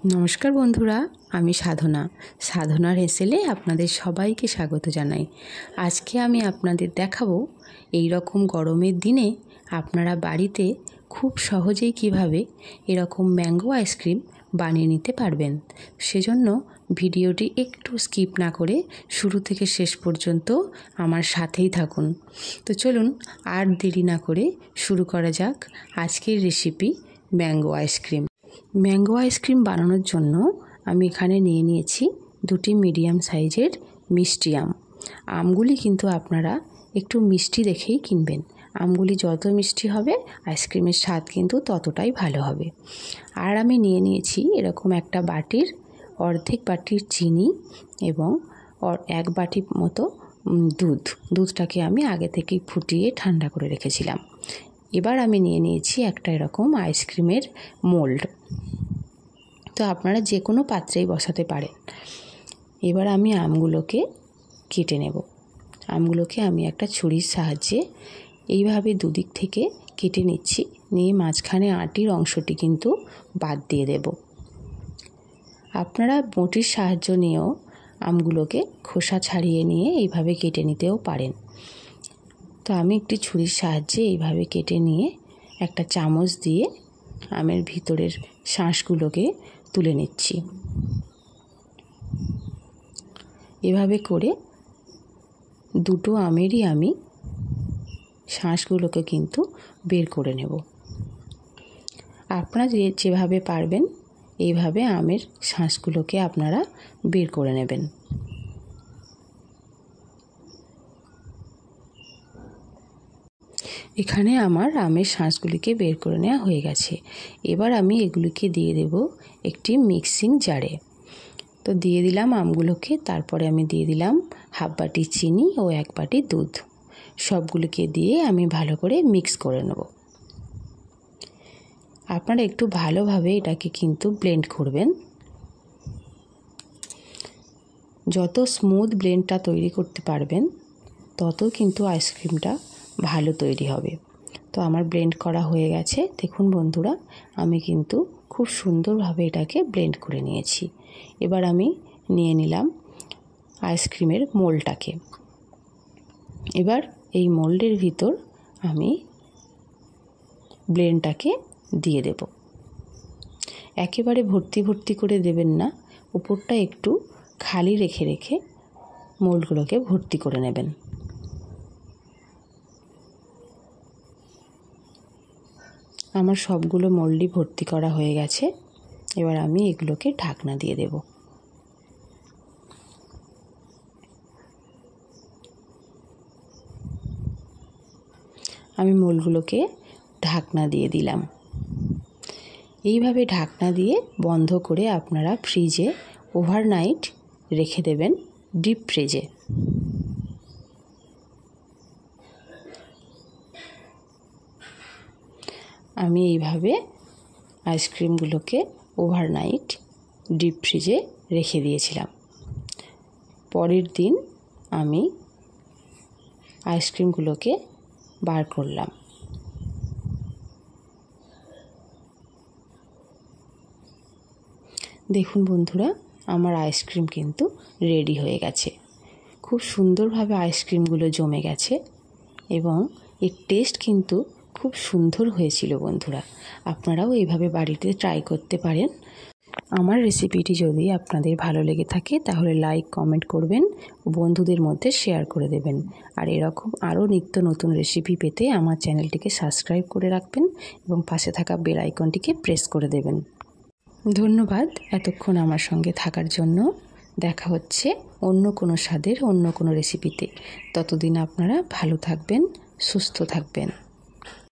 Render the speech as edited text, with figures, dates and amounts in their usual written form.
নমস্কার বন্ধুরা, আমি সাধনার হেসেলে আপনাদের সবাইকে স্বাগত জানাই। আজকে আমি আপনাদের দেখাবো এই রকম গরমের দিনে আপনারা বাড়িতে খুব সহজেই কিভাবে এরকম ম্যাঙ্গো আইসক্রিম বানিয়ে নিতে পারবেন। সেজন্য ভিডিওটি একটু স্কিপ না করে শুরু থেকে শেষ পর্যন্ত আমার সাথেই থাকুন। তো চলুন আর দেরি না করে শুরু করা যাক আজকের recipe mango ice cream. Mango ice cream বানানোর জন্য আমি এখানে নিয়ে নিয়েছি দুটি মিডিয়াম সাইজের মিষ্টি আম। আমগুলি কিন্তু আপনারা একটু মিষ্টি দেখেই কিনবেন। আমগুলি যত মিষ্টি হবে আইসক্রিমের স্বাদ কিন্তু ততটাই ভালো হবে। আর আমি নিয়ে নিয়েছি এরকম একটা বাটির অর্ধেক বাটির চিনি এবং এক বাটি মতো দুধটাকে আমি আগে থেকেই ফুটিয়ে ঠান্ডা করে রেখেছিলাম। এবার আমি নিয়ে নিয়েছি একটা এরকম আইসক্রিমের মোল্ড। তো আপনারা যে কোনো পাত্রেই বসাতে পারেন। এবার আমি আমগুলোকে কেটে নেব। আমগুলোকে আমি একটা ছুরির সাহায্যে এইভাবে দুদিক থেকে কেটে নিচ্ছি, নিয়ে মাঝখানে আটির অংশটি কিন্তু বাদ দিয়ে দেব। আপনারা বটির সাহায্য নিয়েও আমগুলোকে খোসা ছাড়িয়ে নিয়ে এইভাবে কেটে নিতেও পারেন। তো আমি একটি ছুরির সাহায্যে এইভাবে কেটে নিয়ে একটা চামচ দিয়ে আমের ভিতরের শাঁসগুলোকে তুলে নিচ্ছি। এভাবে করে দুটো আমেরই আমি শাঁসগুলোকে কিন্তু বের করে নেব। আপনারা যেভাবে পারবেন এইভাবে আমের শাঁসগুলোকে আপনারা বের করে নেবেন। এখানে আমার আমের শাঁসগুলিকে বের করে নেওয়া হয়ে গেছে। এবার আমি এগুলিকে দিয়ে দেব একটি মিক্সিং জারে। তো দিয়ে দিলাম আমগুলোকে, তারপরে আমি দিয়ে দিলাম হাফ বাটি চিনি ও এক বাটি দুধ। সবগুলিকে দিয়ে আমি ভালো করে মিক্স করে নেব। আপনারা একটু ভালোভাবে এটাকে কিন্তু ব্লেন্ড করবেন। যত স্মুথ ব্লেন্ডটা তৈরি করতে পারবেন তত কিন্তু আইসক্রিমটা ভালো তৈরি হবে। তো আমার ব্লেন্ড করা হয়ে গেছে। দেখুন বন্ধুরা, আমি কিন্তু খুব সুন্দরভাবে এটাকে ব্লেন্ড করে নিয়েছি। এবার আমি নিয়ে নিলাম আইসক্রিমের মোল্ডটাকে। এবার এই মোল্ডের ভিতর আমি ব্লেন্ডটাকে দিয়ে দেব। একেবারে ভর্তি করে দেবেন না, উপরটা একটু খালি রেখে রেখে মোল্ডগুলোকে ভর্তি করে নেবেন। আমার সবগুলো মোল্ডই ভর্তি করা হয়ে গেছে। এবার আমি এগুলোকে ঢাকনা দিয়ে দেব। আমি মোল্ডগুলোকে ঢাকনা দিয়ে দিলাম। এইভাবে ঢাকনা দিয়ে বন্ধ করে আপনারা ফ্রিজে ওভারনাইট রেখে দেবেন, ডিপ ফ্রিজে। আমি এইভাবে আইসক্রিমগুলোকে ওভারনাইট ডিপ ফ্রিজে রেখে দিয়েছিলাম। পরের দিন আমি আইসক্রিমগুলোকে বার করলাম। দেখুন বন্ধুরা, আমার আইসক্রিম কিন্তু রেডি হয়ে গেছে। খুব সুন্দরভাবে আইসক্রিমগুলো জমে গেছে এবং এর টেস্ট কিন্তু খুব সুন্দর হয়েছিল বন্ধুরা। আপনারাও এইভাবে বাড়িতে ট্রাই করতে পারেন। আমার রেসিপিটি যদি আপনাদের ভালো লেগে থাকে তাহলে লাইক কমেন্ট করবেন, বন্ধুদের মধ্যে শেয়ার করে দেবেন। আর এরকম আরও নিত্য নতুন রেসিপি পেতে আমার চ্যানেলটিকে সাবস্ক্রাইব করে রাখবেন এবং পাশে থাকা বেল আইকনটিকে প্রেস করে দেবেন। ধন্যবাদ এতক্ষণ আমার সঙ্গে থাকার জন্য। দেখা হচ্ছে অন্য কোনো স্বাদের অন্য কোনো রেসিপিতে। ততদিন আপনারা ভালো থাকবেন, সুস্থ থাকবেন।